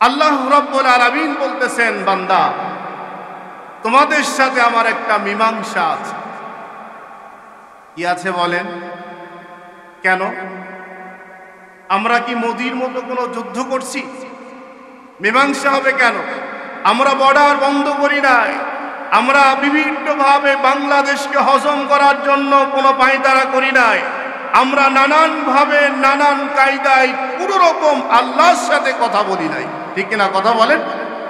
আল্লাহ রাব্বুল আলামিন বলতেছেন, বান্দা তোমাদের সাথে আমার একটা মীমাংসা আছে। কি আছে বলেন? কেন? আমরা কি মোদির মতো কোনো যুদ্ধ করছি? মীমাংসা হবে কেন? আমরা বর্ডার বন্ধ করি নাই, আমরা বিভিন্নভাবে বাংলাদেশকে হজম করার জন্য কোনো পায়তারা করি নাই, আমরা নানানভাবে নানান কায়দায় কোনো রকম আল্লাহর সাথে কথা বলি নাই। ঠিক কিনা কথা বলেন?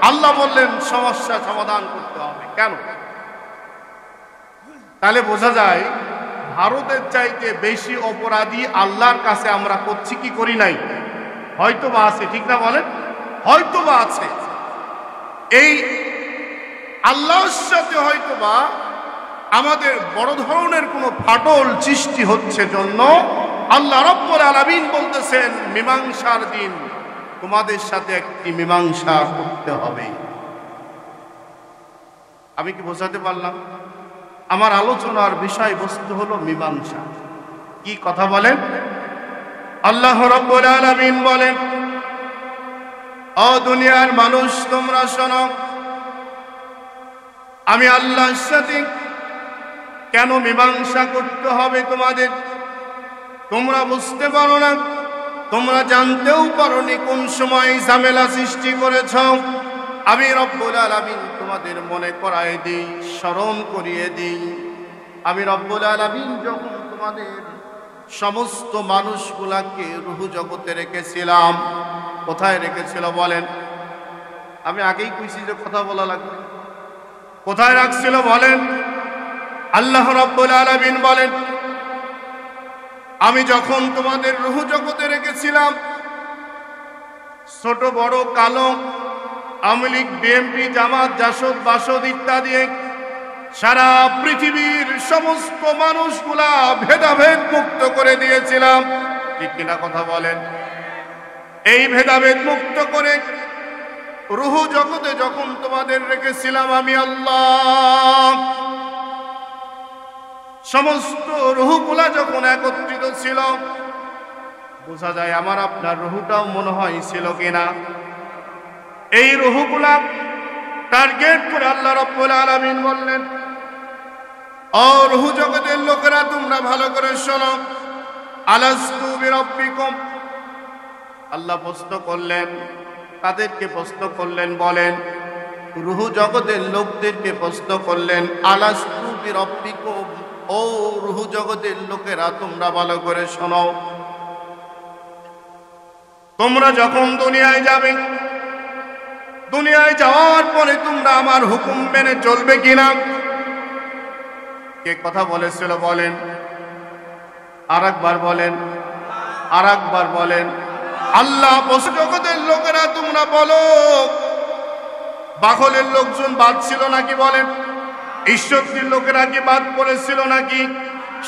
আল্লাহ বললেন সমস্যা সমাধান করতে হবে। কেন? তাহলে বোঝা যায় ভারতের চাইতে বেশি অপরাধী আল্লাহর কাছে আমরা করছি কি করি নাই? হয়তো বা আছে। ঠিক না বলেন? হয়তো বা আছে। এই আল্লাহর সাথে হয়তো বা আমাদের বড় ধরনের কোনো ফাটল সৃষ্টি হচ্ছে জন্য আল্লাহ রাব্বুল আলামিন বলতেছেন মীমাংসার দিন তোমাদের সাথে একটি মীমাংসা করতে হবে। আমি কি বোঝাতে পারলাম? আমার আলোচনার বিষয়বস্তু হলো মীমাংসা। কি কথা বলেন? আল্লাহ রাব্বুল আলামিন বলেন, ও দুনিয়ার মানুষ তোমরা শোনো, আমি আল্লাহর সাথে কেন মীমাংসা করতে হবে তোমাদের? তোমরা বুঝতে পারো না, তোমরা জানতেও পারোনি কোন সময় ঝামেলা সৃষ্টি করেছ। আমি রব্বুল আলামিন তোমাদের মনে করায় দিই, স্মরণ করিয়ে দিই। আমি রব্বুল আলামিন যখন তোমাদের সমস্ত মানুষগুলাকে রূহ জগতে রেখেছিলাম, কোথায় রেখেছিল বলেন? আমি আগেই কইছি যে কথা বলা লাগবে। কোথায় রাখছিল বলেন? আল্লাহ রাব্বুল আলামিন বলেন, আমি যখন তোমাদের রূহ জগতে রেখেছিলাম, ছোট বড় কালো, আওয়ামী লীগ, বিএনপি, জামাত, জাসদ, বাসদ ইত্যাদি সারা পৃথিবীর সমস্ত মানুষগুলা ভেদাভেদ মুক্ত করে দিয়েছিলাম। ঠিক কিনা কথা বলেন? এই ভেদাভেদ মুক্ত করে রূহ জগতে যখন তোমাদের রেখেছিলাম আমি আল্লাহ, সমস্ত রূহগুলা যখন একত্রিত ছিল, বোঝা যায় আমার আপনার রূহটাও মনে হয় ছিল কিনা। এই রূহগুলা টার্গেট করে আল্লাহ রাব্বুল আলামিন বললেন, ও রূহ জগতের লোকেরা তোমরা ভালো করে শোনো, আলাস্তু বিরাব্বিকুম। আল্লাহ প্রশ্ন করলেন, তাদেরকে প্রশ্ন করলেন, বলেন রূহ জগতের লোকদেরকে প্রশ্ন করলেন, আলাস্তু বিরাব্বিকুম, ও রূহ জগতের লোকেরা তোমরা ভালো করে শোনো, তোমরা যখন দুনিয়ায় যাবে, দুনিয়ায় যাওয়ার পরে তোমরা আমার হুকুম মেনে চলবে কিনা? কে কথা বলেছিল বলেন? আর একবার বলেন, আর একবার বলেন। আল্লাহ পশু জগতের লোকেরা তোমরা বলো, বাখলের লোকজন বাদ ছিল নাকি বলেন? ঈশ্বরদীর লোকেরা কি বাদ পড়েছিল নাকি?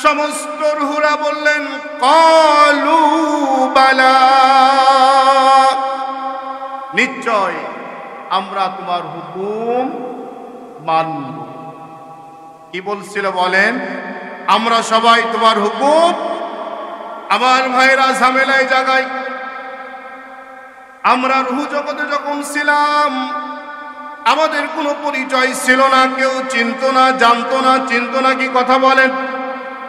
সমস্ত রূহরা বললেন ক্বালু বালা, নিশ্চয় আমরা তোমার হুকুম মানব। কি বলছিল বলেন? আমরা সবাই তোমার হুকুম। আমার ভাইরা ঝামেলায় জাগায়, আমরা রূহ জগতে যখন ছিলাম আমাদের কোনো পরিচয় ছিল না, কেউ চিনতো না, জানতো না। চিনতো না কি কথা বলেন?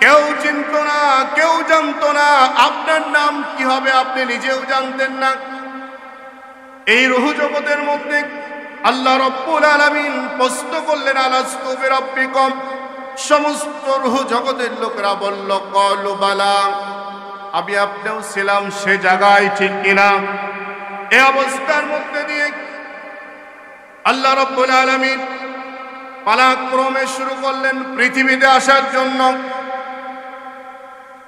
কেউ চিনতো না, কেউ জানতো না। আপনার নাম কি হবে আপনি নিজেও জানতেন না। এই রূহ জগতের মধ্যে আল্লাহ রাব্বুল আলামিন প্রশ্ন করলেন, আলাস্তু বিরাব্বিকুম। সমস্ত রূহ জগতের লোকেরা বলল ক্বালু বালা, আমি আপনিও ছিলাম সে জায়গায়। ঠিক কিনা? এই অবস্থার মধ্যে দিয়ে আল্লাহ রাব্বুল আলামিন পালাক্রমে শুরু করলেন পৃথিবীতে আসার জন্য।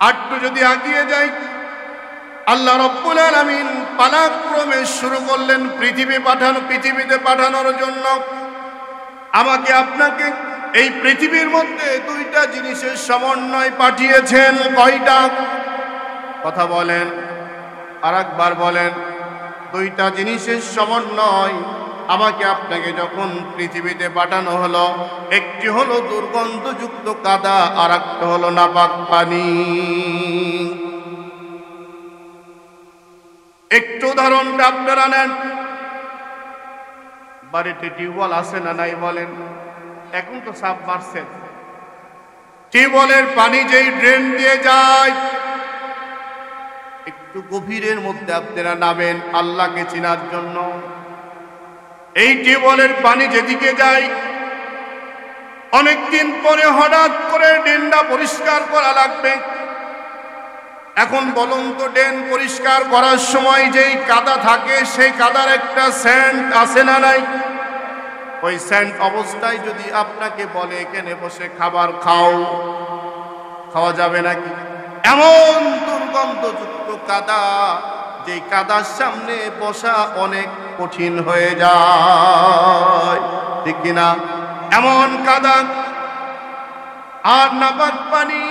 আটটু যদি আগিয়ে যাই, আল্লাহ রাব্বুল আলামিন পালাক্রমে শুরু করলেন পৃথিবীতে পাঠানোর জন্য। আমাকে আপনাকে এই পৃথিবীর মধ্যে দুইটা জিনিসের সমন্বয় পাঠিয়েছেন। কয়টা? কথা বলেন, আর একবার বলেন। দুইটা জিনিসের সমন্বয় আমাকে আপনাকে যখন পৃথিবীতে পাঠানো হলো, একটি হলো দুর্গন্ধযুক্ত কাদা, আর একটা হলো নাপাক পানি। একটু উদাহরণটা আপনারা নেন। বাড়িতে টিউবওয়েল আছে না নাই বলেন? এখন তো সাব মারছেন। টিউবওয়েলের পানি যেই ড্রেন দিয়ে যায়, একটু গভীরের মধ্যে আপনারা নামেন আল্লাহকে চেনার জন্য। এই টিউবওয়েলের পানি যেদিকে যায়, অনেকদিন পরে হঠাৎ করে ড্রেনটা পরিষ্কার করা লাগবে। এখন বলুন তো, ড্রেন পরিষ্কার করার সময় যেই কাদা থাকে, সেই কাদার একটা সেন্ট আছে না নাই? ওই সেন্ট অবস্থায় যদি আপনাকে বলে এখানে বসে খাবার খাও, খাওয়া যাবে নাকি? এমন দুর্গন্ধযুক্ত কাদা, যেই কাদার সামনে বসা অনেক কঠিন হয়ে যায়, ঠিক কিনা? এমন কাদা আর নাপাক পানি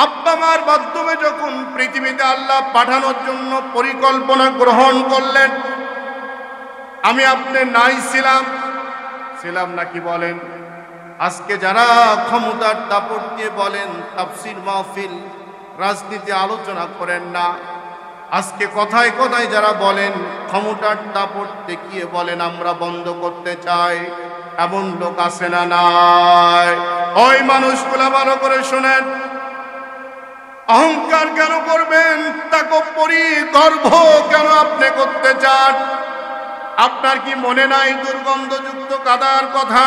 আব্বা মার মাধ্যমে যখন পৃথিবীতে আল্লাহ পাঠানোর জন্য পরিকল্পনা গ্রহণ করলেন, আমি আপনি নাই ছিলাম নাকি বলেন? আজকে যারা ক্ষমতার দাপট দিয়ে বলেন তাফসীর মাহফিল, রাজনীতি আলোচনা করেন না, আজকে কথায় কথায় যারা বলেন ক্ষমতার দাপট দেখিয়ে বলেন আমরা বন্ধ করতে চাই, এমন লোক আছে না নাই? ওই মানুষগুলা ভালো করে শোনেন, অহংকার কেন করবেন? তাকব্বুরি, গর্ব কেন আপনি করতে চান? আপনার কি মনে নাই দুর্গন্ধযুক্ত কাদার কথা?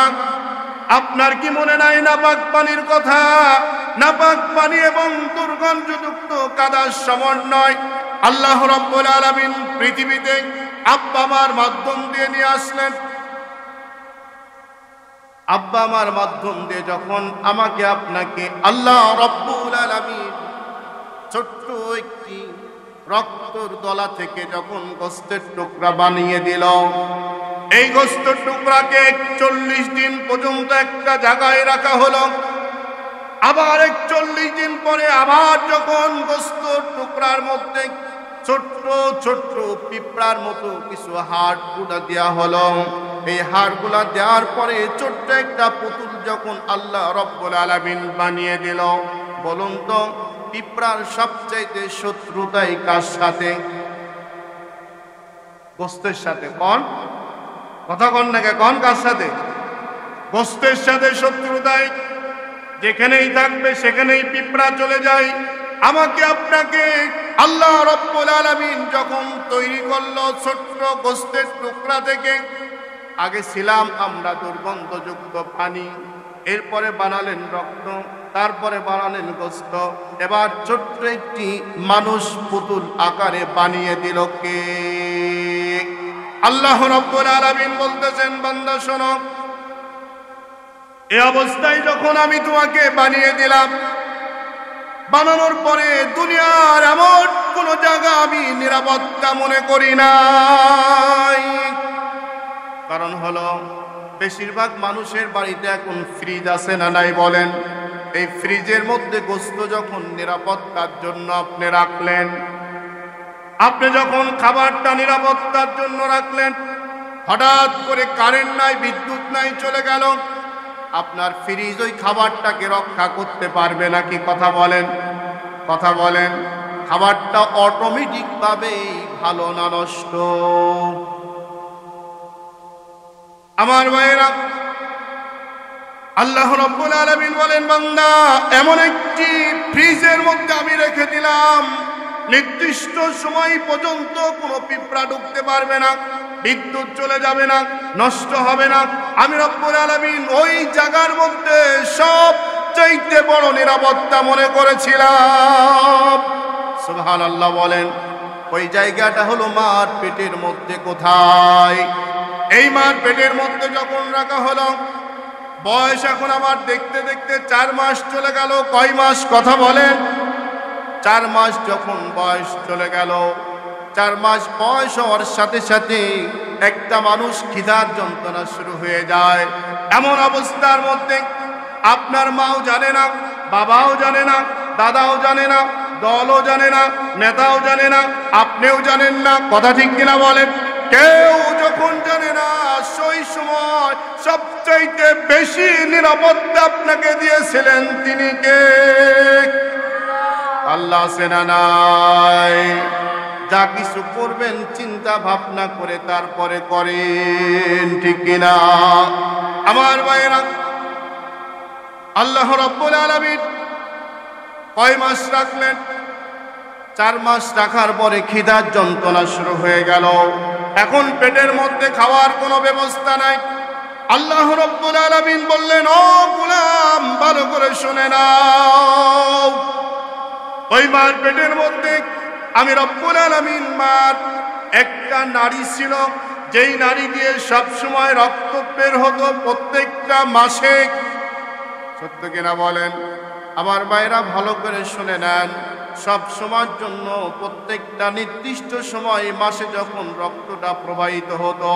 আপনার কি মনে নাই নাপাক পানির কথা? নাপাক পানি এবং দুর্গন্ধযুক্ত কাদার সমন্বয় আল্লাহ রাব্বুল আলামিন পৃথিবীতে আব্বা মার মাধ্যম দিয়ে নিয়ে আসলেন। আব্বা মার মাধ্যম দিয়ে যখন আমাকে আপনাকে আল্লাহ রাব্বুল আলামিন ছোট্ট একটি রক্তর দলা থেকে যখন গোস্তের টুকরা বানিয়ে দিল, এই গোস্তের টুকরাকে 41 দিন পর্যন্ত একটা জায়গায় রাখা হলো। আবার 41 দিন পরে আবার যখন গোস্তের টুকরার মধ্যে ছোট্ট ছোট্ট পিঁপড়ার মতো কিছু হাড়গুলা দেওয়া হলো। এই হাড়গুলা দেওয়ার পরে ছোট্ট একটা পুতুল যখন আল্লাহ রাব্বুল আলামিন বানিয়ে দিল, বলুন তো পিঁপড়ার সবচাইতে শত্রুতাই কার সাথে? গোস্তের সাথে। কোন কথা কোন নাকি? কোন কার সাথে? গোস্তের সাথে শত্রুতাই। যেখানেই থাকবে সেখানেই পিঁপড়া চলে যায়। আমাকে আপনাকে আল্লাহ রাব্বুল আলামিন যখন তৈরি করলো ছোট্ট গোস্তের টুকরা থেকে, আগে ছিলাম আমরা দুর্গন্ধযুক্ত পানি, এরপরে বানালেন রক্ত, তারপরে বানালেন গোস্ত, এবার ছোট্ট একটি মানুষ পুতুল আকারে বানিয়ে দিল কে? আল্লাহ রাব্বুল আলামিন বলতেছেন, বান্দা শোনো, এই অবস্থায় যখন আমি তোমাকে বানিয়ে দিলাম, বানানোর পরে দুনিয়ার এমন কোন জায়গা আমি নিরাপত্তা মনে করি নাই। কারণ হলো বেশিরভাগ মানুষের বাড়িতে এখন ফ্রিজ আছে না নাই বলেন? এই ফ্রিজের মধ্যে গোস্ত যখন নিরাপত্তার জন্য আপনি রাখলেন, আপনি যখন খাবারটা নিরাপত্তার জন্য রাখলেন, হঠাৎ করে কারেন্ট নাই, বিদ্যুৎ নাই, চলে গেল, আপনার ফ্রিজ ওই খাবারটাকে রক্ষা করতে পারবে নাকি? কথা বলেন, কথা বলেন। খাবারটা অটোমেটিক ভাবেই ভালো না নষ্ট? আমার ভাইয়েরা, আল্লাহ রাব্বুল আলামিন বলেন, বান্দা এমন একটি ফ্রিজের মধ্যে আমি রেখে দিলাম, নির্দিষ্ট সময় পর্যন্ত কোনো পিঁপড়া ঢুকতে পারবে না, বিদ্যুৎ চলে যাবে না, নষ্ট হবে না। আমি রব্বুল আলামিন ওই জায়গার মধ্যে সবচাইতে বড় নিরাপত্তা মনে করেছিলাম। সুবহানাল্লাহ বলেন। ওই জায়গাটা হলো মার পেটের মধ্যে। কোথায়? এই মার পেটের মধ্যে যখন রাখা হলো, বয়স এখন আমার দেখতে দেখতে 4 মাস চলে গেল। কয় মাস? কথা বলেন। 4 মাস যখন বয়স চলে গেল, 4 মাস বয়স হওয়ার সাথে সাথে একটা মানুষ খিদার যন্ত্রণা শুরু হয়ে যায়। এমন অবস্থার মধ্যে আপনার মাও জানে না, বাবাও জানে না, দাদাও জানে না, দলও জানে না, নেতাও জানে না, আপনিও জানেন না। কথা ঠিক কিনা বলেন? কেউ যখন জানে না, সেই সময় সবচাইতে বেশি নিরাপত্তা আপনাকে দিয়েছিলেন তিনি কে? আল্লাহ। সেনা নাই। যা কিছু করবেন চিন্তা ভাবনা করে তারপরে করেন, ঠিক কিনা? আমার ভাইয়েরা, আল্লাহ রাব্বুল আলামিন কয় মাস রাখলেন? 4 মাস রাখার পরে খিদার যন্ত্রণা শুরু হয়ে গেল। এখন পেটের মধ্যে খাওয়ার কোনো ব্যবস্থা নাই। আল্লাহ রাব্বুল আলামিন বললেন, ও গোলাম, ভালো করে শুনে নাও। ওই মার পেটের মধ্যে আমি রব্বুল আলামিন মার একটা নাড়ি ছিল, যেই নাড়ি দিয়ে সব সময় রক্ত বের হতো প্রত্যেকটা মাসে। সত্য কিনা বলেন? আমার ভাইরা ভালো করে শুনে নেন। সব সময়ের জন্য প্রত্যেকটা নির্দিষ্ট সময় মাসে যখন রক্তটা প্রবাহিত হতো,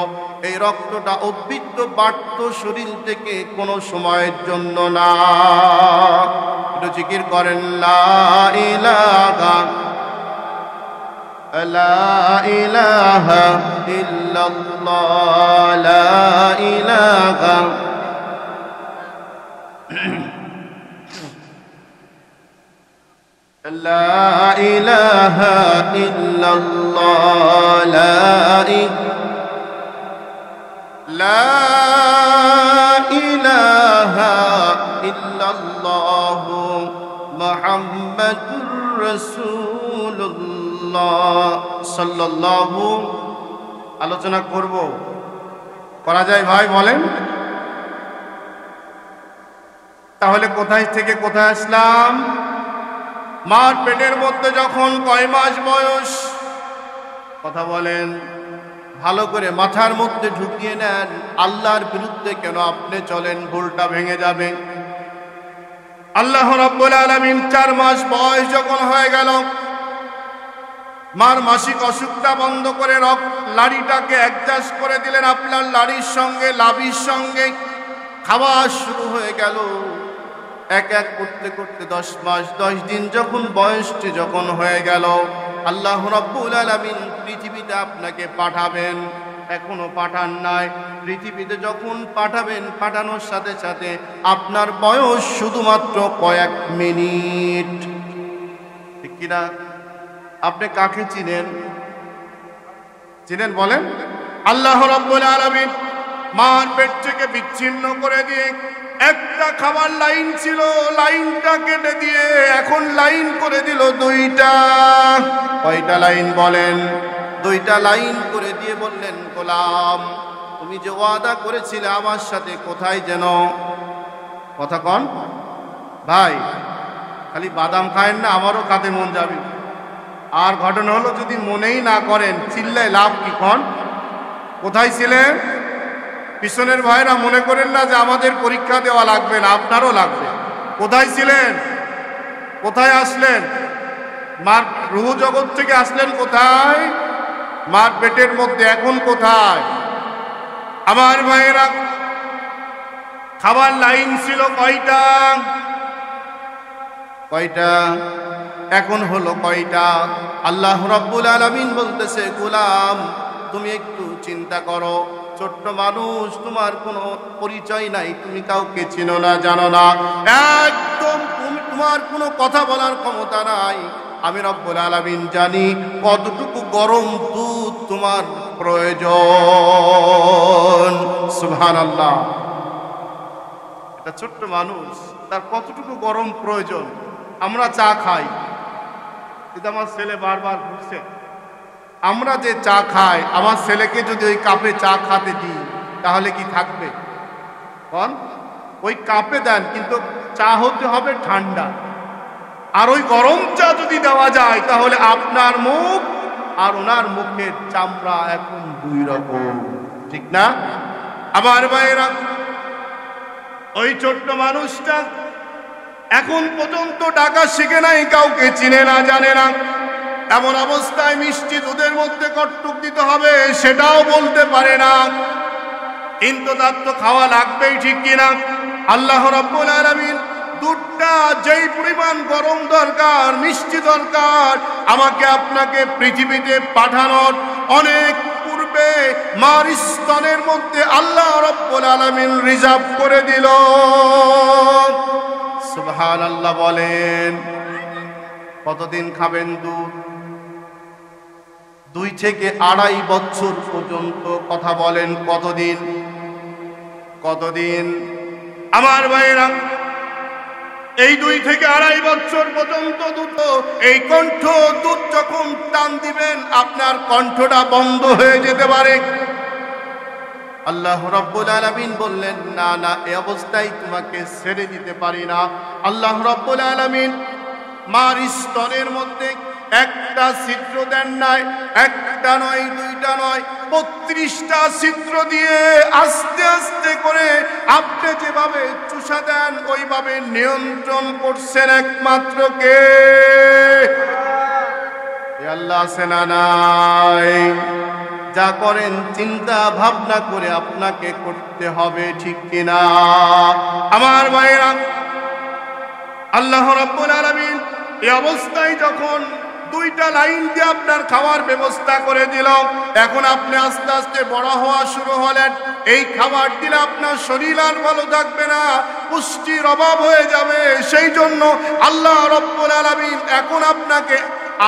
এই রক্তটা উদ্ভিদ বাড়ত শরীর থেকে কোনো সময়ের জন্য না। একটু জিকির করেন, লা ইলাহা লা ইলাহা ইল্লাল্লাহ, লা ইলাহা লা ইলাহা ইল্লাল্লাহ, লা ইলাহা ইল্লাল্লাহ মুহাম্মাদুর রাসূলুল্লাহ সাল্লাল্লাহু। আলোচনা করব, করা যায় ভাই? বলেন তাহলে কোথায় থেকে কোথায় আসলাম? মার পেটের মধ্যে যখন কয় মাস বয়স, কথা বলেন, ভালো করে মাথার মধ্যে ঢুকিয়ে নেন। আল্লাহর বিরুদ্ধে কেন আপনি চলেন? ভুলটা ভেঙে যাবে। আল্লাহ রাব্বুল আলামিন 4 মাস বয়স যখন হয়ে গেল, মার মাসিক অসুখটা বন্ধ করে লাড়িটাকে অ্যাডজাস্ট করে দিলেন। আপনার লাড়ির সঙ্গে লাভির সঙ্গে খাওয়া শুরু হয়ে গেল। এক এক করতে করতে 10 মাস 10 দিন যখন বয়সটি যখন হয়ে গেল, আল্লাহ রাব্বুল আলামিন পৃথিবীতে আপনাকে পাঠাবেন। এখনো পাঠান নাই। পৃথিবীতে যখন পাঠাবেন, পাঠানোর সাথে সাথে আপনার বয়স শুধুমাত্র কয়েক মিনিট, ঠিক কিনা? আপনি কাকে চিনেন? চিনেন? বলেন। আল্লাহ রাব্বুল আলামিন মার পেট থেকে বিচ্ছিন্ন করে দিয়ে একটা খাবার লাইন ছিল, লাইনটা কেটে দিয়ে এখন লাইন করে দিল 2টা। কয়টা লাইন বলেন? 2টা লাইন করে দিয়ে বললেন, গোলাম, তুমি যে ওয়াদা করেছিলে আমার সাথে, কোথায় যেন? কথা কন ভাই, খালি বাদাম খায়েন না, আমারও খাতে মন যাবে। আর ঘটনা হলো, যদি মনেই না করেন চিল্লায় লাভ কি? কন কোথায় ছিলেন? পিছনের ভাইরা মনে করেন না যে আমাদের পরীক্ষা দেওয়া লাগবে না, আপনারও লাগবে। কোথায় ছিলেন? কোথায় আসলেন? মার রুহ জগৎ থেকে আসলেন কোথায়? মার পেটের মধ্যে। এখন কোথায়? আমার ভাইয়েরা, খাবার লাইন ছিল কয়টা? কয়টা? এখন হলো কয়টা? আল্লাহ রাব্বুল আলামিন বলতেছে, গোলাম, তুমি একটু চিন্তা করো। ছোট্ট মানুষ, তোমার কোনো পরিচয় নাই, তুমি কাউকে চিনো না, জানো না, একদম তোমার কোনো কথা বলার ক্ষমতা নাই। আমি রব্বুল আলামিন জানি কতটুকু গরম দুধ তোমার প্রয়োজন। সুবহানাল্লাহ। একটা ছোট্ট মানুষ, তার কতটুকু গরম প্রয়োজন। আমরা চা খাই, কিন্তু আমার ছেলে বারবার বলছে, আমরা যে চা খাই, আমার ছেলেকে যদি ওই কাপে চা খেতে দিই তাহলে কি থাকবে? কোন ওই কাপে দেন, কিন্তু চা হতে হবে ঠান্ডা। আর ওই গরম চা যদি দেওয়া যায় তাহলে আপনার মুখ আর ওনার মুখের চামড়া এখন 2 রকম, ঠিক না? আমার ভাইয়েরা, ওই ছোট্ট মানুষটা এখন পর্যন্ত ডাকা শিখে নাই, কাউকে চিনে না, জানে না। এমন অবস্থায় মিষ্টি দুধের মধ্যে কটটুক দিতে হবে সেটাও বলতে পারে না, কিন্তু তার তো খাওয়া লাগবেই, ঠিক কিনা? আল্লাহ রাব্বুল আলামিন দুধটা যেই পরিমাণ গরম দরকার, মিষ্টি দরকার, আমাকে আপনাকে পৃথিবীতে পাঠানোর অনেক পূর্বে মার স্তনের মধ্যে আল্লাহ রাব্বুল আলামিন রিজার্ভ করে দিল। সুবহানাল্লাহ বলেন। কতদিন খাবেন দুধ? 2 থেকে 2.5 বছর পর্যন্ত। কথা বলেন কতদিন? কতদিন? আমার ভাইরা, এই 2 থেকে 2.5 বছর পর্যন্ত এই কণ্ঠ দুধ যখন টান দিবেন আপনার কণ্ঠটা বন্ধ হয়ে যেতে পারে। আল্লাহ রাব্বুল আলামিন বললেন, না না, এই অবস্থায় তোমাকে ছেড়ে দিতে পারি না। আল্লাহ রাব্বুল আলামিন মার স্তনের মধ্যে একটা ছিদ্র দেন নাই, একটা নয়, 2টা নয়, 32টা ছিদ্র দিয়ে আস্তে আস্তে করে আপনি যেভাবে চুষা দেন ওইভাবে নিয়ন্ত্রণ করছেন একমাত্র কে? আল্লাহ আছেন না নাই? যা করেন চিন্তা ভাবনা করে আপনাকে করতে হবে, ঠিক কিনা? আমার ভাইরা, আল্লাহ রাব্বুল আলামিন এই অবস্থায় যখন 2টা লাইন দিয়ে আপনার খাওয়ার ব্যবস্থা করে দিল, এখন আপনি আস্তে আস্তে বড় হওয়া শুরু হলেন। এই খাবার দিলে আপনার শরীর আর ভালো থাকবে না, পুষ্টির অভাব হয়ে যাবে। সেই জন্য আল্লাহ রাব্বুল আলামিন এখন আপনাকে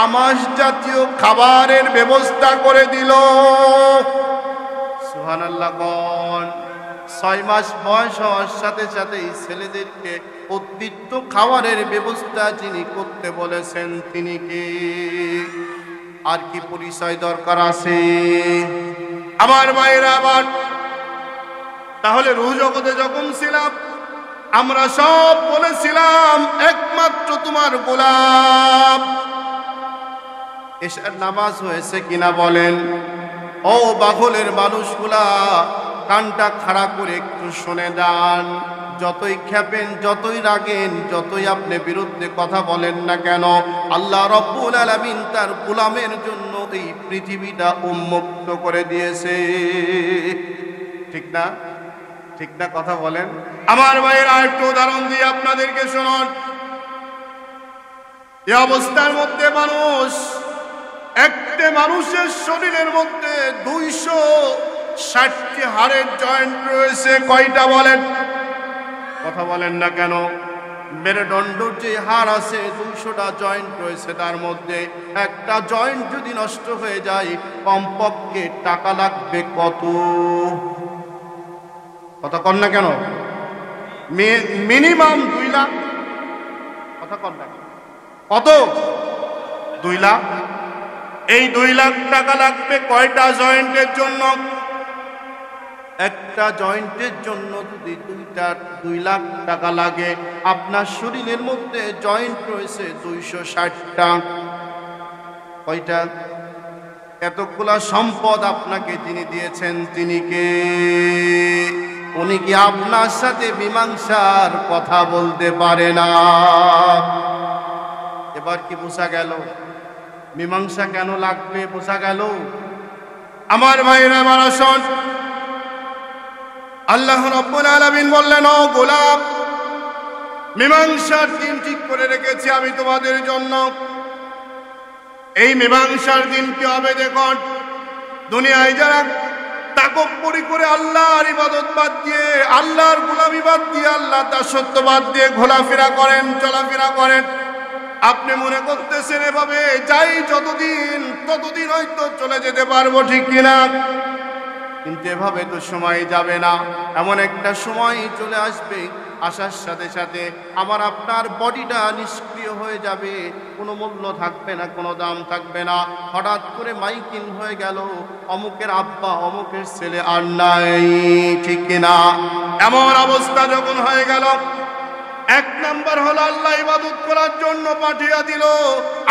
আমাস জাতীয় খাবারের ব্যবস্থা করে দিল। সুবহানাল্লাহ। কোন 6 মাস বয়স হওয়ার সাথে সাথে এই ছেলেদেরকে উদ্ভিজ্জ খাবারের ব্যবস্থা যিনি করতে বলেছেন তিনি কে? আর কি পরিচয় দরকার আছে? আমার ভাইরা, আবার তাহলে রূহ জগতে যখন ছিলাম আমরা সব বলেছিলাম একমাত্র তোমার গোলাম। এশার নামাজ হয়েছে কিনা বলেন? ও বাঘলের মানুষগুলা, কানটা খাড়া করে একটু শুনে যান। যতই খেপেন, যতই রাগেন, যতই আপনি বিরুদ্ধে কথা বলেন না কেন, আল্লাহ রাব্বুল আলামিন তার গোলামের জন্য এই পৃথিবীটা উন্মুক্ত করে দিয়েছে। ঠিক না? ঠিক না? কথা বলেন। আমার ভাইয়েরা, একটু উদাহরণ দিয়ে আপনাদেরকে শুনুন। এই অবস্থার মধ্যে একটা মানুষের শরীরের মধ্যে 260টি হাড়ের জয়েন্ট রয়েছে। কয়টা বলেন? কথা বলেন না কেন? মেরুদণ্ডের যে হাড় আছে 200টা জয়েন্ট রয়েছে, তার মধ্যে একটা জয়েন্ট যদি নষ্ট হয়ে যায় কমপক্ষে টাকা লাগবে কত? কথা কন না কেন? মিনিমাম 2 লাখ। কথা কন না? কত? 2 লাখ। এই 2 লাখ টাকা লাগবে কয়টা জয়েন্টের জন্য? একটা জয়েন্টের জন্য যদি 2 লাখ টাকা লাগে, আপনার শরীরের মধ্যে জয়েন্ট রয়েছে 260টা। কয়টা? এতগুলা সম্পদ আপনাকে যিনি দিয়েছেন তিনি কে? উনি কি আপনার সাথে মীমাংসার কথা বলতে পারে না? এবার কি বোঝা গেল মীমাংসা কেন লাগবে? বোঝা গেল? আমার ভাইরা, আমার আসন, আল্লাহ রাব্বুল আলামিন বললেন, ও গোলাম, মীমাংসার দিন ঠিক করে রেখেছি আমি তোমাদের জন্য। এই মীমাংসার দিন কি হবে দেখুন। দুনিয়ায় যারা তাকব্বুরি করে আল্লাহর ইবাদত বাদ দিয়ে, আল্লাহর গোলামি বাদ দিয়ে, আল্লাহ দাসত্ব বাদ দিয়ে ঘোরাফেরা করেন, চলাফেরা করেন, আপনি মনে করতেছেন এভাবে যাই ততদিন হয়তো চলে যেতে পারবো, ঠিক কিনা? কিন্তু এভাবে তো সময় যাবে না। এমন একটা সময় চলে আসবে, আসার সাথে সাথে আমার আপনার বডিটা নিষ্ক্রিয় হয়ে যাবে, কোনো মূল্য থাকবে না, কোনো দাম থাকবে না। হঠাৎ করে মাইকিং হয়ে গেল, অমুকের আব্বা, অমুকের ছেলে আর নাই, ঠিক কিনা? এমন অবস্থা যখন হয়ে গেল, 1 নাম্বার হলো আল্লাহ ইবাদত করার জন্য পাঠিয়ে দিল,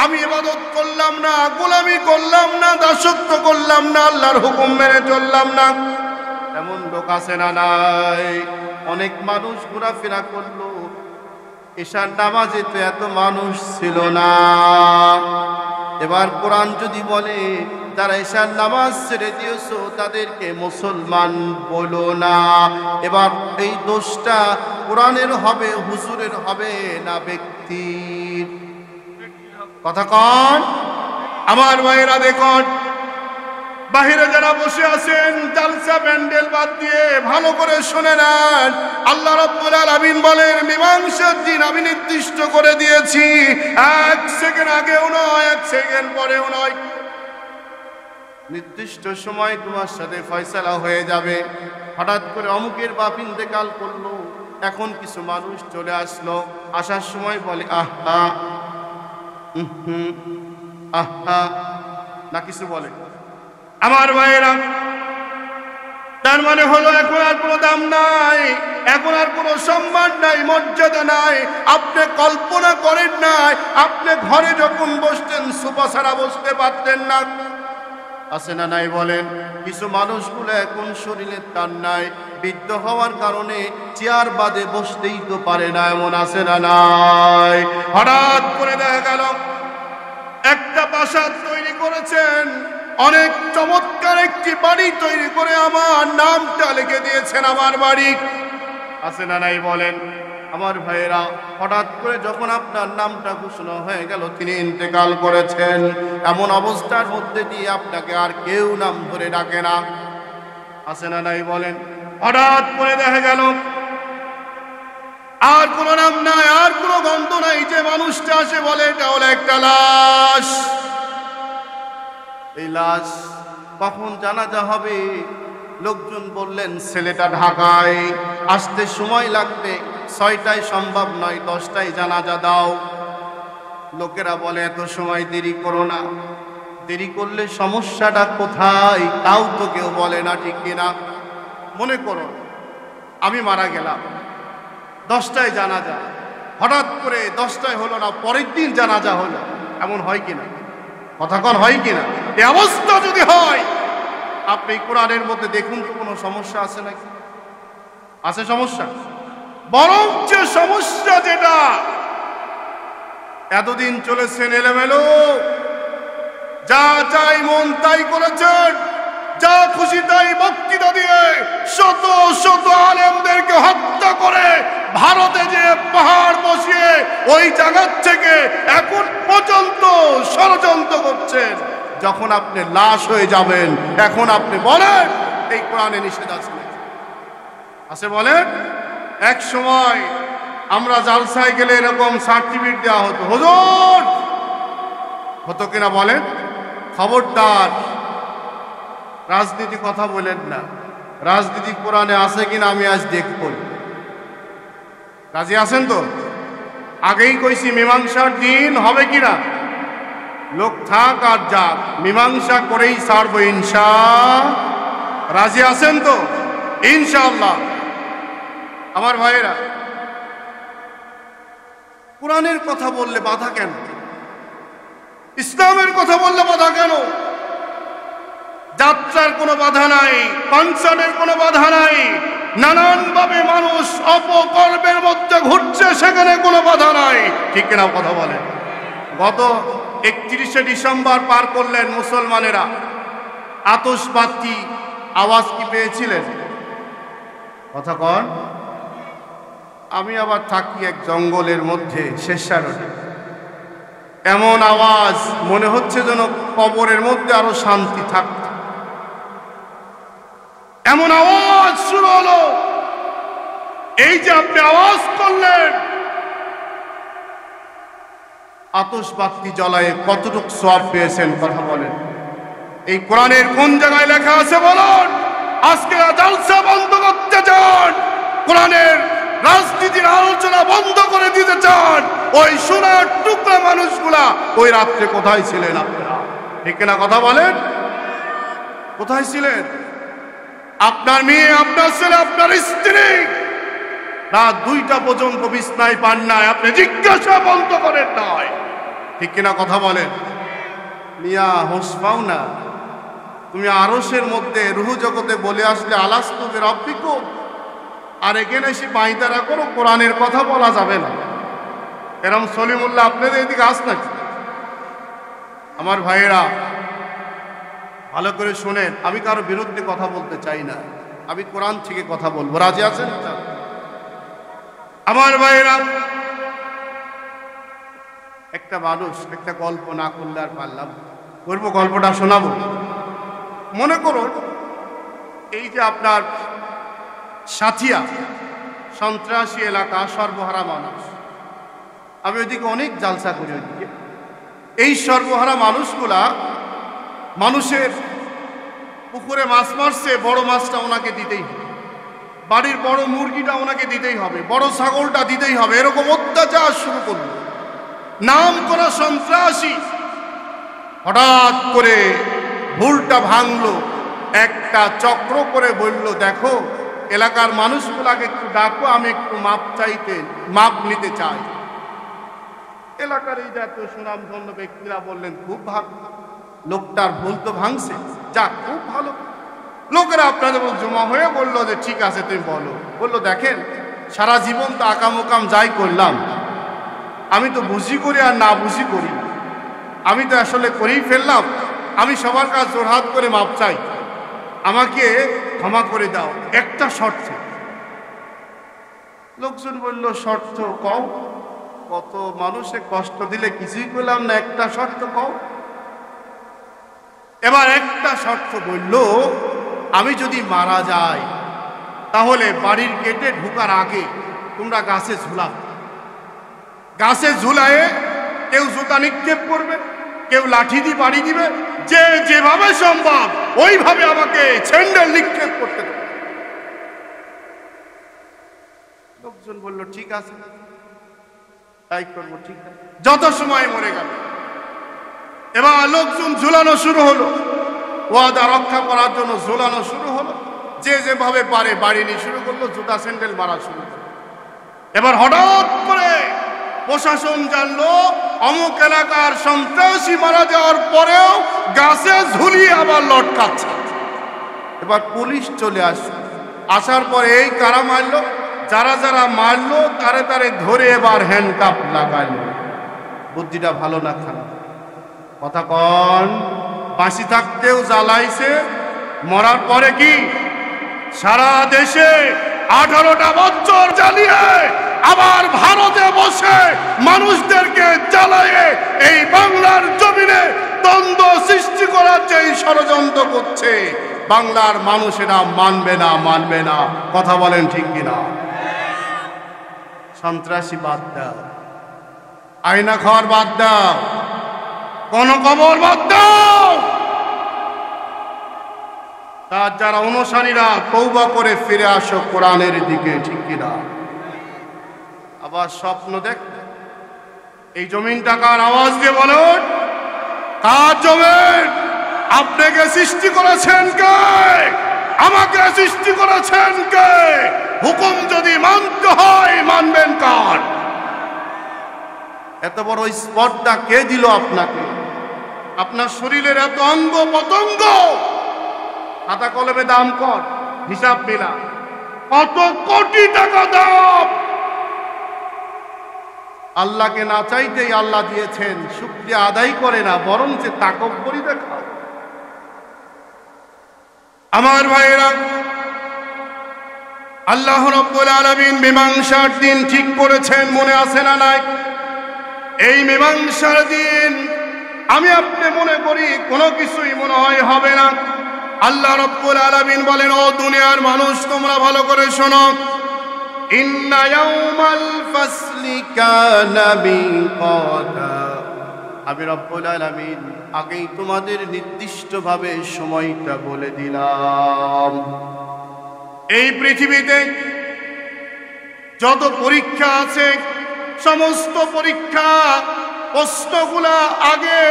আমি ইবাদত করলাম না, গোলামি করলাম না, দাসত্ব করলাম না, আল্লাহর হুকুম মেনে চললাম না। এমন লোক আছে না নাই? অনেক মানুষ ঘোরাফেরা করলো, এশার নামাজে তো এত মানুষ ছিল না। এবার কোরআন যদি বলে যারা এশার নামাজ ছেড়ে দিয়েছো তাদেরকে মুসলমান বলো না, এবার এই দোষটা কোরআনের হবে, হুজুরের হবে না ব্যক্তির? কথা কন। আমার ভাইরা দেখুন, বাহিরে যারা বসে আছেন জালসা প্যান্ডেল বাদ দিয়ে ভালো করে শুনে নেন। আল্লাহ রাব্বুল আলামিন বলেন, মীমাংসার দিন আমি নির্দিষ্ট করে দিয়েছি। 1 সেকেন্ড আগেও নয়, 1 সেকেন্ড পরেও নয়। নির্দিষ্ট সময় তোমার সাথে ফয়সালা হয়ে যাবে। হঠাৎ করে অমুকের বাপ ইন্তেকাল করলো, এখন কিছু মানুষ চলে আসলো, আসার সময় বলে আহা আহা, না কিছু বলে। আমার ভাইয়েরা, তার মানে হলো এখন আর কোনো দাম নাই, এখন আর কোনো সম্মান নাই, মর্যাদা নাই। আপনি কল্পনা করেন নাই, আপনি ঘরে যখন বসতেন সোফা ছাড়া বসতে পারতেন না, আছে না নাই বলেন? কিছু মানুষগুলো এখন শরীরের টান নাই, বৃদ্ধ হওয়ার কারণে চেয়ার বাদে বসতেই তো পারে না, এমন আছে না নাই? হঠাৎ করে দেখা গেল একটা প্রাসাদ তৈরি করেছেন, অনেক চমৎকার একটি বাড়ি তৈরি করে আমার নামটা লিখে দিয়েছেন আমার বাড়ি, আছে না নাই বলেন? আমার ভাইয়েরা, হঠাৎ করে যখন আপনার নামটা ঘোষণা হয়ে গেল তিনি ইন্তেকাল করেছেন, এমন অবস্থার মধ্যে দিয়ে আপনাকে আর কেউ নাম ধরে ডাকে না, আছে না নাই বলেন? হঠাৎ করে দেখা গেল আর কোনো নাম নাই, আর কোনো গন্ধ নাই, যে মানুষটা আসে বলে এটা হলো একটা লাশ। এই লাশ কখন জানাজা হবে? লোকজন বললেন ছেলেটা ঢাকায়, আসতে সময় লাগবে, 6টায় সম্ভব নয়, 10টায় জানাজা দাও। লোকেরা বলে এত সময় দেরি করো না, দেরি করলে সমস্যাটা কোথায় তাও তো কেউ বলে না, ঠিক কিনা? মনে করো আমি মারা গেলাম, 10টায় জানাজা, হঠাৎ করে 10টায় হলো না, পরের দিন জানাজা হলো, এমন হয় কিনা? কথা কন, হয় কিনা? এই অবস্থা যদি হয়, আপনি কোরআনের মধ্যে দেখুন তো কোনো সমস্যা আছে নাকি? আছে সমস্যা? বরং যে সমস্যা যেটা এতদিন চলেছেন এলোমেলো, যা চাই মন তাই করেছেন, যা খুশি তাই বক্তৃতা দিয়ে শত শত আলেমদেরকে হত্যা করে ভারতে যে পাহাড় বসিয়ে ওই জায়গার থেকে এখন পর্যন্ত ষড়যন্ত্র করছেন। যখন আপনি লাশ হয়ে যাবেন, এখন আপনি বলেন এই কোরআনে নিষেধ আছে, আছে বলেন? এক সময় আমরা জালসায় গেলে এরকম সার্টিফিকেট দেওয়া হতো, হুজুর, হতো কিনা বলেন? খবরদার রাজনীতি কথা বলেন না, রাজনীতি কোরআনে আছে কিনা আমি আজ দেখব। রাজি আছেন তো? আগেই কইছি মীমাংসার দিন হবে কিনা, লোক থাক আর যাক, মীমাংসা করেই ছাড়বো ইনশা। রাজি আছেন তো? ইনশাআল্লাহ। আমার ভাইয়েরা, কোরআনের কথা বললে বাধা কেন? ইসলামের কথা বললে বাধা কেন? যাত্রার কোনো বাধা নাই, কনসার্টের কোনো বাধা নাই, নানানভাবে মানুষ অপকর্মের মধ্যে ঘুরছে, সেখানে কোনো বাধা নাই, ঠিক কিনা কথা বলেন? গত 31শে ডিসেম্বর পার করলেন মুসলমানেরা, আতশবাজি আওয়াজ কি পেয়েছিলেন? কথা কন। আমি আবার থাকি এক জঙ্গলের মধ্যে, শেষারোডে, এমন আওয়াজ মনে হচ্ছে যেন কবরের মধ্যে আরো শান্তি থাকত, এমন আওয়াজ শুরু হলো। এই যে আপনি আওয়াজ করলেন, আতশবাজি জ্বলায় কতটুকু সওয়াব পেয়েছেন কথা বলেন? এই কোরআনের কোন জায়গায় লেখা আছে বলুন? আজকে জালসা বন্ধ করতে চান, কোরআনের রাজনীতির আলোচনা বন্ধ করে দিতে চান, ওই সোনার টুকরা মানুষগুলা ওই রাত্রে কোথায় ছিলেন আপনারা? ঠিক না কথা বলেন? কোথায় ছিলেন? আপনার মেয়ে, আপনার ছেলে, আপনার স্ত্রী রাত 2টা পর্যন্ত বিছনায় পান নাই, আপনি জিজ্ঞাসা বন্ধ করেন নাই, ঠিক কিনা কথা বলেন? মিয়া হোশ পাও না? তুমি আরশের মধ্যে রুহ জগতে বলে আসলে আলাস্তু বিরাব্বিকুম, আর এখানে এসে পাইতারা করো, কোরআনের কথা বলা যাবে না। এরম সলিমুল্লাহ আপনাদের এদিকে আস নাকি? আমার ভাইয়েরা, ভালো করে শুনেন, আমি কারো বিরুদ্ধে কথা বলতে চাই না, আমি কোরআন থেকে কথা বলবো। রাজি আছেন? আমার ভাইয়েরা, একটা মানুষ একটা গল্প না করলে আর পারলাম, করবো, গল্পটা শোনাবো। মনে করুন এই যে আপনার সাথিয়া সন্ত্রাসী এলাকা, সর্বহারা মানুষ, আমি ওইদিকে অনেক জালসা করি, ওইদিকে এই সর্বহারা মানুষগুলা মানুষের পুকুরে মাছ মারছে, বড় মাছটা ওনাকে দিতেই হবে, বাড়ির বড় মুরগিটা ওনাকে দিতেই হবে, বড় ছাগলটা দিতেই হবে। এরকম অত্যাচার শুরু করল, নাম করা সন্ত্রাসী। হঠাৎ করে ভুলটা ভাঙলো, একটা চক্র করে বলল, দেখো এলাকার মানুষগুলাকে একটু ডাকো, আমি একটু মাপ নিতে চাই। এলাকার এই জাতীয় সুনামধন্য ব্যক্তিরা বললেন, খুব ভালো, লোকটার ভুল তো ভাঙছে, যাক খুব ভালো। লোকেরা আপনাদের জমা হয়ে বললো যে ঠিক আছে তুমি বলো। বললো, দেখেন সারা জীবন তো আকাম যাই করলাম, আমি তো বুঝি করি আর না বুঝি করি, আমি তো আসলে করেই ফেললাম, আমি সবার কাছে জোরহাত করে মাপ চাই, আমাকে ক্ষমা করে দাও, একটা শর্ত। লোকজন বলল, শর্ত কও, কত মানুষে কষ্ট দিলে কিছুই করলাম না, একটা শর্ত কও। এবার একটা শর্ত বলল, আমি যদি মারা যাই তাহলে বাড়ির গেটে ঢোকার আগে তোমরা গাছে ঝুলাবে, গাছে ঝুলায়ে কেউ জুতা নিক্ষেপ করবে, কেউ লাঠি দিয়ে বাড়ি দিবে, যে যেভাবে সম্ভব ওইভাবে আমাকে স্যান্ডেল নিক্ষেপ করতে দেবে। লোকজন বলল, ঠিক আছে তাই করবো, ঠিক আছে। যত সময় মরে গেল, এবার লোকজন ঝুলানো শুরু হলো, ওয়াদা রক্ষা করার জন্য ঝুলানো শুরু হলো, যে যেভাবে পারে বাড়ি নিয়ে শুরু করলো, জুতা স্যান্ডেল মারা শুরু করলো। এবার হঠাৎ করে প্রশাসন জানলো অমুক এলাকার সন্ত্রাসী মারা যাওয়ার পরেও গাছে ঝুলিয়ে আবার লটকাচ্ছে। এবার পুলিশ চলে আসলো, আসার পরে এই কারা মারলো, যারা যারা মারলো তারে তারে ধরে এবার হ্যান্ডকাপ লাগাইলো। বুদ্ধিটা ভালো না খারাপ? কথা কন। বাঁচি থাকতেও জ্বালাইছে, মরার পরে কি সারা দেশে 18টা বছর জ্বালিয়ে আবার ভারতে বসে মানুষদেরকে জ্বালায়ে এই বাংলার জমিনে দ্বন্দ্ব সৃষ্টি করার যে ষড়যন্ত্র করছে, বাংলার মানুষেরা মানবে না। কথা বলেন ঠিক কিনা? সন্ত্রাসী বাদ দাও, আয়না খাওয়ার বাদ দাও, গণকবর বাদ দাও। তার যারা অনুসারীরা তওবা করে ফিরে আসো কোরআনের দিকে, ঠিক কিনা? আবার স্বপ্ন দেখ, এই জমিনটা কার? আওয়াজ দিয়ে বলুন, কার জমিন? আপনাকে সৃষ্টি করেছেন কে? আমাকে সৃষ্টি করেছেন কে? হুকুম যদি মানতে হয় মানবেন কার? এত বড় স্পর্ধা কে দিল আপনাকে? আপনার শরীরের এত অঙ্গ পতঙ্গ, খাতা কলমে দাম কর, হিসাব মিলা, কত কোটি টাকা দাম। আল্লাহকে না চাইতেই আল্লাহ দিয়েছেন, শুকরিয়া আদায় করে না, বরং যে তাকব্বরি দেখাও। আমার ভাইয়েরা, আল্লাহ রাব্বুল আলামিন মীমাংসার দিন ঠিক করেছেন, মনে আছে না নাই? এই মীমাংসার দিন আমি আপনি মনে করি কোনো কিছুই মনে হয় হবে না। আল্লাহ রাব্বুল আলামিন বলেন, ও দুনিয়ার মানুষ তোমরা ভালো করে শোনো, ইন্না ইয়াউমাল ফাসলি কানা মিকাতা। আমি রব্বুল আলামিন আগেই তোমাদের নির্দিষ্টভাবে সময়টা বলে দিলাম। এই পৃথিবীতে যত পরীক্ষা আছে, সমস্ত পরীক্ষা প্রশ্নগুলা আগে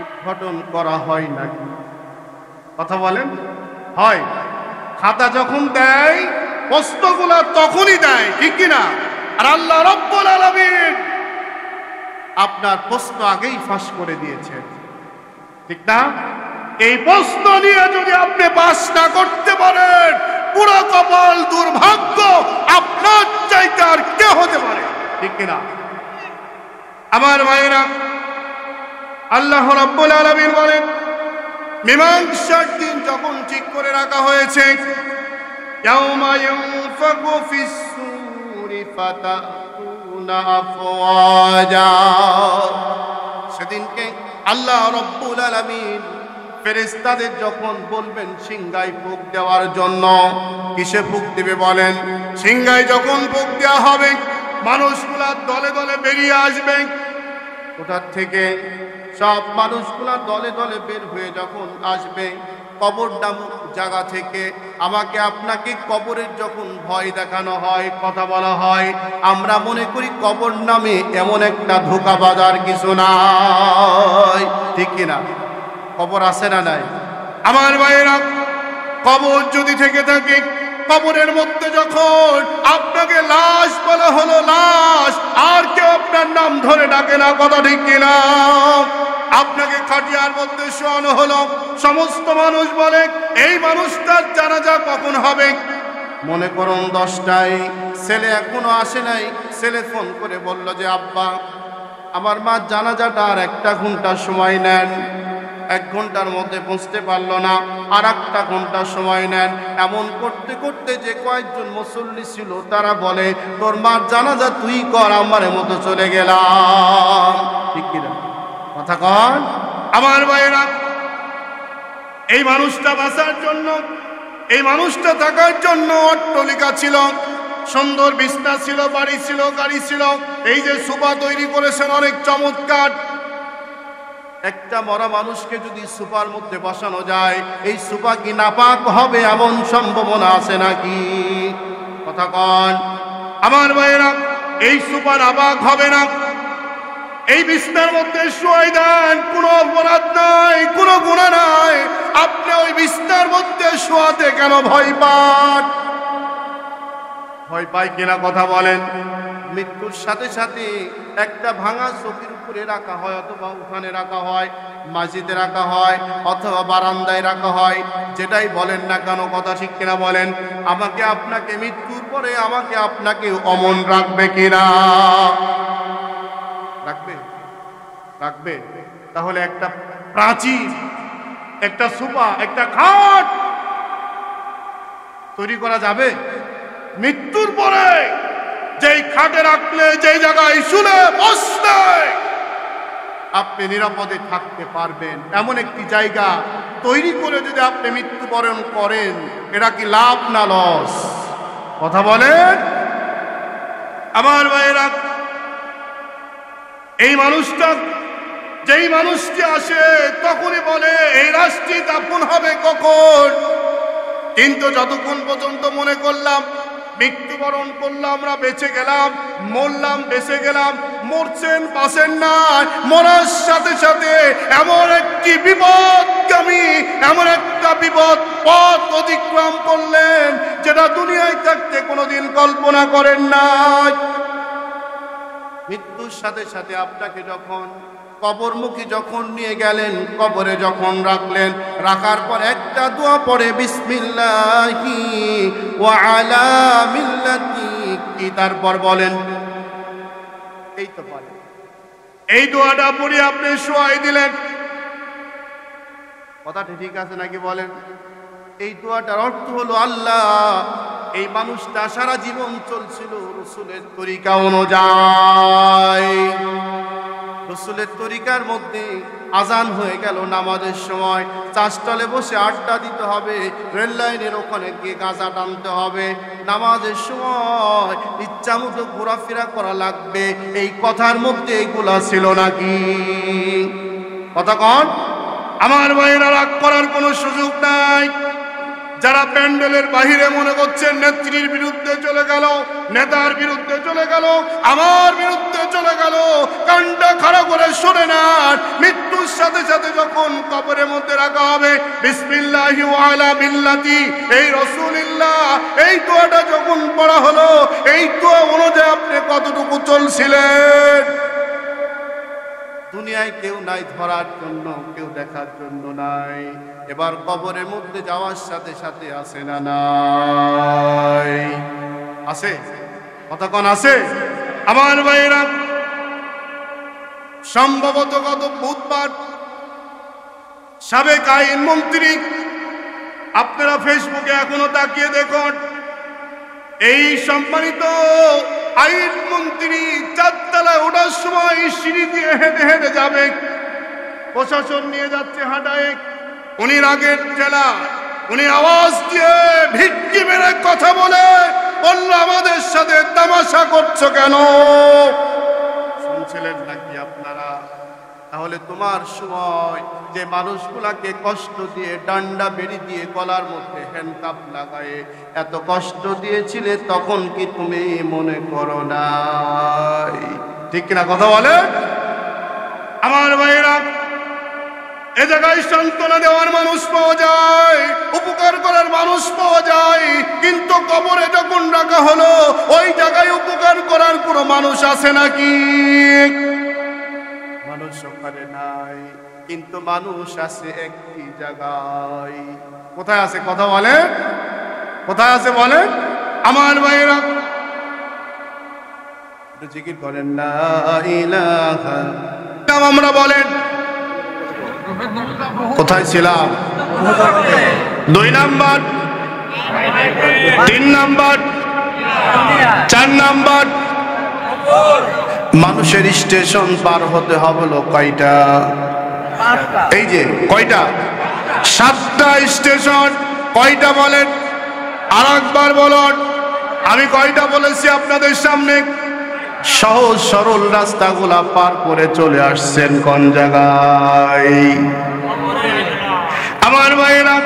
উদ্ঘাটন করা হয় নাকি? কথা বলেন, হয়? খাতা যখন দেয় প্রশ্নগুলা তখনই দেয়, ঠিক কিনা? আর আল্লাহ রাব্বুল আলামিন আপনার প্রশ্ন আগেই ফাঁস করে দিয়েছেন, ঠিক না? এই প্রশ্ন নিয়ে যদি আপনি পাস না করতে পারেন, পুরো কপাল, দুর্ভাগ্য আপনার চাইতে আর কে হতে পারে, ঠিক কিনা? আমার ভাইয়েরা, আল্লাহ রাব্বুল আলামিন বলেন, মীমাংসার দিন যখন ঠিক করে রাখা হয়েছে, ইয়াউমা ইউনফাকু ফিস-সূরি ফাতাতুনা আফওয়াজা, সেদিনকে আল্লাহ রাব্বুল আলামিন ফেরেশতাদের যখন বলবেন সিংহায় ফুঁক দেওয়ার জন্য, কিসে ফুঁক দিবে বলেন? সিংহায় যখন ফুঁক দেওয়া হবে, মানুষগুলা দলে দলে বেরিয়ে আসবে। কোথার থেকে? সব মানুষগুলা দলে দলে বের হয়ে যখন আসবে, কবর নামক জায়গা থেকে আমাকে আপনাকে কবরের যখন ভয় দেখানো হয়, কথা বলা হয়, আমরা মনে করি কবর নামে এমন একটা ধোঁকাবাজার কিছু নাই, ঠিক কিনা? কবর আছে না নাই? আমার ভাইয়েরা, কবর যদি থেকে থাকে, কবরের মধ্যে যখন আপনাকে লাশ বলা হলো, লাশ, আর কেউ আপনার নাম ধরে ডাকে না, কথা ঠিক কিনা? আপনাকে খাটিয়ার মধ্যে শোয়ানো হলো, সমস্ত মানুষ বলে এই মানুষটার জানাজা কখন হবে? মনে করুন 10টায়, ছেলে এখনো আসে নাই, ছেলে ফোন করে বলল যে আব্বা আমার মা জানাজাটা আর 1 ঘন্টা সময় নেন। 1 ঘন্টার মধ্যে পৌঁছতে পারলো না, আর 1 ঘন্টা সময় নেন। এমন করতে করতে যে কয়েকজন মুসল্লি ছিল তারা বলে তোর মার জানাজা তুই কর, আমার মতো চলে গেলাম, ঠিক কিনা? কথা কন আমার ভাইয়েরা। এই মানুষটা বাঁচার জন্য, এই মানুষটা থাকার জন্য অট্টালিকা ছিল, সুন্দর বিছনা ছিল, বাড়ি ছিল, গাড়ি ছিল, এই যে সোফা তৈরি করেছেন অনেক চমৎকার। একটা মরা মানুষকে যদি সোফার মধ্যে বসানো যায়, এই সোফা কি নাপাক হবে এমন সম্ভাবনা আছে নাকি? কথা কন আমার ভাইয়েরা। এই সোফা নাপাক হবে না। এই বিছনার মধ্যে শোয়াই দেন, কোনো অপরাধ নাই, কোনো গুনাহ নাই, আপনি ওই বিছনার মধ্যে শোয়াতে কেন ভয় পান? ভয় পায় কিনা কথা বলেন? মৃত্যুর সাথে সাথে একটা ভাঙা চৌকির উপরে রাখা হয়, অথবা ওখানে রাখা হয়, মসজিদে রাখা হয়, অথবা বারান্দায় রাখা হয়, যেটাই বলেন না কেন, কথা ঠিক কিনা বলেন? আমাকে আপনাকে মৃত্যুর পরে আমাকে আপনাকে অমন রাখবে কিনা? রাখবে? রাখবে। তাহলে একটা প্রাচীর, একটা সোফা, একটা খাট তৈরি করা যাবে? মৃত্যুর পরে যেই খাটে রাখলে, যেই জায়গায় শুলে বসলে আপনি নিরাপদে থাকতে পারবেন, এমন একটি জায়গা তৈরি করে যদি আপনি মৃত্যুবরণ করেন, এটা কি লাভ না লস? কথা বলেন আমার ভাইয়েরা। এই মানুষটা, যেই মানুষটি আসে তখনই বলে এই রাষ্ট্রটি দাফন হবে কখন, কিন্তু যতক্ষণ পর্যন্ত মনে করলাম মৃত্যুবরণ করলাম, আমরা বেঁচে গেলাম, মরলাম, বেঁচে গেলাম, মরছেন বাঁচেন না, মরার সাথে সাথে এমন একটি বিপদগামী, এমন একটা বিপদ পথ অতিক্রম করলেন যেটা দুনিয়ায় থাকতে কোনোদিন কল্পনা করেন নাই। মৃত্যুর সাথে সাথে আপনাকে যখন কবরমুখী যখন নিয়ে গেলেন, কবরে যখন রাখলেন, রাখার পর একটা দোয়া পড়ে বিসমিল্লাহি ওয়া আলা মিল্লাতি, কি তারপর বলেন? এই তো বলেন, এই দোয়াটা পড়ে আপনি শোয়াই দিলেন। কথাটা ঠিক আছে নাকি বলেন? এই দোয়াটার অর্থ হলো আল্লাহ, এই মানুষটা সারা জীবন চলছিল রসুলের তরিকা অনুযায়ী, রসুলের তরিকার মধ্যে আজান হয়ে গেল নামাজের সময়, চাষতলে বসে আড্ডা দিতে হবে, রেল লাইনের ওখানে গিয়ে গাঁজা টানতে হবে, নামাজের সময় ইচ্ছা মতো ঘোরাফেরা করা লাগবে, এই কথার মধ্যে এইগুলা ছিল নাকি? কথা কন আমার ভাইয়েরা, রাগ করার কোনো সুযোগ নাই। যারা প্যান্ডেলের বাহিরে মনে করছেন নেত্রীর বিরুদ্ধে চলে গেল, নেতার বিরুদ্ধে চলে গেল, আমার বিরুদ্ধে চলে গেল, কানটা খাড়া করে শোনে না। মৃত্যুর সাথে সাথে যখন কবরের মধ্যে রাখা হবে বিসমিল্লাহি ওয়া আলা মিল্লাতি, এই রাসূলুল্লাহ, এই দোয়াটা যখন পড়া হলো, এই দোয়া অনুযায়ী আপনি কতটুকু চলছিলেন? দুনিয়ায় কেউ নাই ধরার জন্য, কেউ দেখার জন্য নাই। এবার কবরের মধ্যে যাওয়ার সাথে সাথে আসে না নাই? আছে? কতক্ষণ আছে আমার ভাইয়েরা? সম্ভবত গত বুধবার সাবেক আইন মন্ত্রী, আপনারা ফেসবুকে এখনো তাকিয়ে দেখুন, এই সম্মানিত আইন মন্ত্রী 4 তলায় ওঠার সময় সিঁড়ি দিয়ে হেঁটে হেঁটে যাবে, প্রশাসন নিয়ে যাচ্ছে হাঁটায়। উনি রাগের জেলা, উনি আওয়াজ দিয়ে ভিক্ষি মেরে কথা বলে বলল আমাদের সাথে তামাশা করছো কেন? শুনছিলেন নাকি আপনারা? তাহলে তোমার সময় যে মানুষগুলাকে কষ্ট দিয়ে ডান্ডা বেড়ি দিয়ে গলার মধ্যে হ্যান্ডকাপ লাগায়ে এত কষ্ট দিয়েছিলে, তখন কি তুমি মনে করো নাই? ঠিক কিনা কথা বলে আমার ভাইয়েরা? এ জায়গায় সান্ত্বনা দেওয়ার মানুষ পাওয়া যায়, উপকার করার মানুষ পাওয়া যায়, কিন্তু কবরে যখন রাখা হলো ওই জায়গায় উপকার করার কোনো মানুষ আছে নাকি? মানুষ ওখানে নাই, কিন্তু মানুষ আছে একটি জায়গায়। কোথায় আছে কথা বলে? কোথায় আছে বলে আমার ভাইয়েরা? জিকির করেন লা ইলাহা। আমরা বলেন কোথায় ছিলাম? 2 নাম্বার, 3 নাম্বার, 4 নাম্বার। মানুষের স্টেশন পার হতে হবে কয়টা? এই যে কয়টা? 7টা স্টেশন। কয়টা বলেন? আরেকবার বলুন। আমি কয়টা বলেছি আপনাদের সামনে? সহজ সরল রাস্তাগুলা পার করে চলে আসছেন কোন জায়গায়? আমার ভাইয়েরা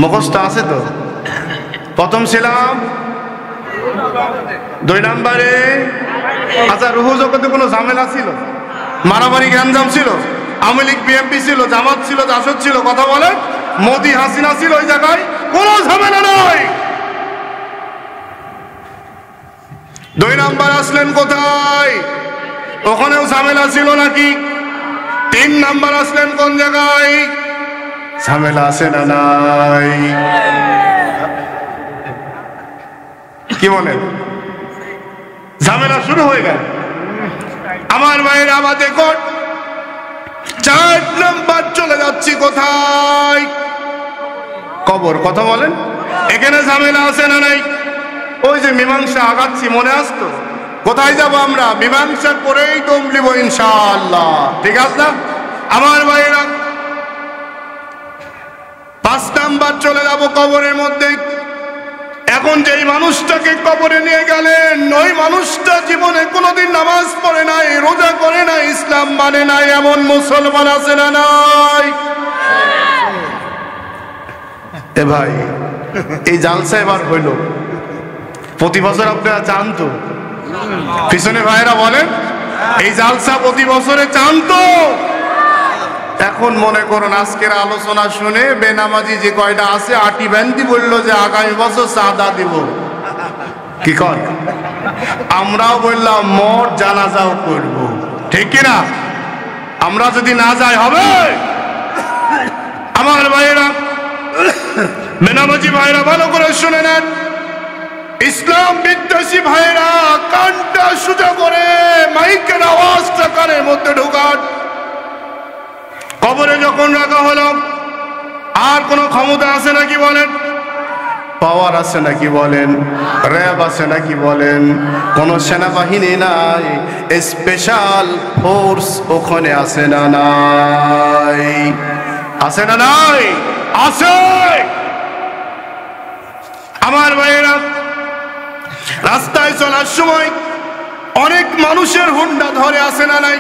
মুখস্থ আছে তো? প্রথম ছিলাম 2 নম্বরে। আচ্ছা, রুহু জগতে কোনো ঝামেলা ছিল? মারামারি গ্যাঞ্জাম ছিল? আওয়ামী লীগ বিএনপি ছিল, জামাত ছিল, জাসদ ছিল, কথা বলেন? মোদি হাসিনা ছিল ওই জায়গায়? কোনো ঝামেলা নয়। 2 নাম্বার আসলেন কোথায়? ওখানেও ঝামেলা ছিল নাকি? 3 নাম্বার আসলেন কোন জায়গায়? ঝামেলা আছে না নাই? কি বলেন? ঝামেলা শুরু হয়ে গেল। আমার ভাইয়ের আবার দেখুন, 4 নাম্বার চলে যাচ্ছি কোথায়? কবর। কথা বলেন? এখানে ঝামেলা আছে না নাই? ওই যে মীমাংসা আগাচ্ছি, মনে আসতো? কোথায় যাব আমরা? মীমাংসার পরেই দম নিব ইনশাআল্লাহ। ঠিক আছে না আমার ভাইয়েরা? 5 নাম্বার চলে যাব কবরের মধ্যে। এখন যেই মানুষটাকে কবরে নিয়ে গেলেন ওই মানুষটা জীবনে কোনোদিন নামাজ পড়ে নাই, রোজা করে নাই, ইসলাম মানে নাই, এমন মুসলমান আছে না নাই? এ ভাই, এই জালসা এবার হইল। প্রতি বছর আপনারা চান তো? পিছনে ভাইরা বলেন, এই জালসা প্রতি বছরে চান তো? এখন মনে করুন আজকের আলোচনা শুনে বেনামাজি যে কয়টা আছে আটি ব্যান্তি বললো যে আগামী বছর চাঁদা দিব। কি কয়? আমরাও বললাম মোট জানাজাও করব। ঠিক কিনা? আমরা যদি না যাই হবে? আমার ভাইয়েরা, বেনামাজি ভাইরা ভালো করে শুনে নেন। ইসলাম বিদ্বেষী ভাইরা কানটা সোজা করে মাইকের আওয়াজটা কানের মধ্যে ঢোকান। কবরে যখন রাখা হলো আর কোন ক্ষমতা আছে নাকি বলেন? পাওয়ার আছে নাকি বলেন? র্যাব আছে নাকি বলেন? কোন সেনাবাহিনী নাই, স্পেশাল ফোর্স ওখানে আছে না নাই? আছে না নাই? আছে। আমার ভাইয়েরা, রাস্তায় চলার সময় অনেক মানুষের হুন্ডা ধরে আছে না নাই?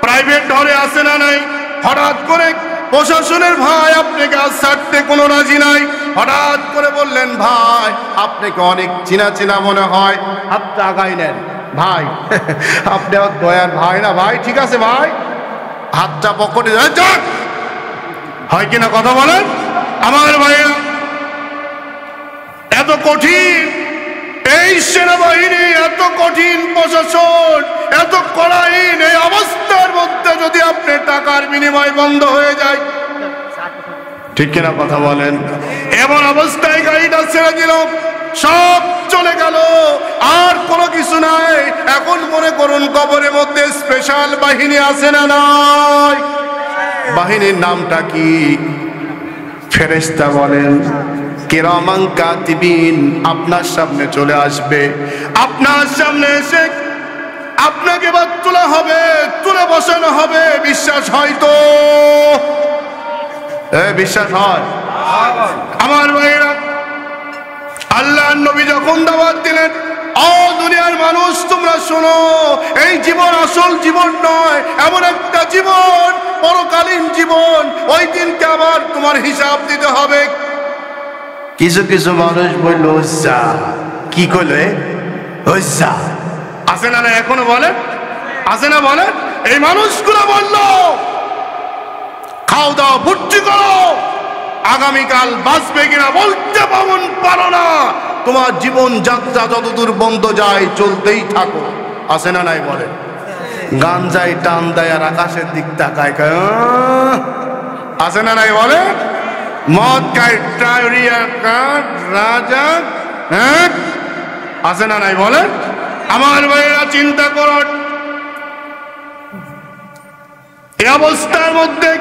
প্রাইভেট ধরে আছে না নাই? হঠাৎ করে প্রশাসনের ভাই আপনাকে আজ ছাড়তে কোনো রাজি নাই। হঠাৎ করে বললেন, ভাই আপনাকে অনেক চিনা চিনা মনে হয়, হাতটা আগাই নেন। ভাই আপনি আমার দয়ার ভাই না? ভাই ঠিক আছে ভাই, হাতটা পকেটে যান। হয় কিনা কথা বলেন আমার ভাইয়া? এত কঠিন এই সেনাবাহিনী, এত কঠিন প্রশাসন, এত কড়া আইন, এই অবস্থার মধ্যে যদি আপনি টাকার বিনিময় বন্ধ হয়ে যায়, ঠিক কিনা কথা বলেন? এমন অবস্থায় গাড়িটা ছেড়ে দিল, সব চলে গেল, আর কোনো কিছু নাই। এখন মনে করুন কবরের মধ্যে স্পেশাল বাহিনী আছে না নাই? বাহিনীর নামটা কি? ফেরেশতা বলেন কিরামান কাতিবিন। আপনার সামনে চলে আসবে, আপনার সামনে এসে আপনাকে বাদ তোলা হবে, তুলে বসানো হবে। বিশ্বাস হয় তো? বিশ্বাস হয়? আমার ভাইয়েরা, আল্লাহর নবী যখন দাওয়াত দিলেন ও দুনিয়ার মানুষ তোমরা শোনো, এই জীবন আসল জীবন নয়, এমন একটা জীবন পরকালীন জীবন, ওই দিনকে আবার তোমার হিসাব দিতে হবে। কিছু কিছু মানুষ বলল হজ্জা, কি করলে হজ্জা আছে না? না এখনো বলে আছে না? বলে এই মানুষগুলো বলল খাও দাও ফুর্তি করো, আগামীকাল বাঁচবে কিনা বলতে পারো না, তোমার জীবন যাত্রা যতদূর বন্ধ যায় চলতেই থাকো। আছে না নাই? বলে গান যায় টান দেয় আর আকাশের দিক তাকায়, আছে না নাই? বলে মদ খায় টাইরিয়া কাঠ রাজা, হ্যাঁ আছে না নাই? বলে আমার ভাইয়েরা চিন্তা করো, এই অবস্থার মধ্যে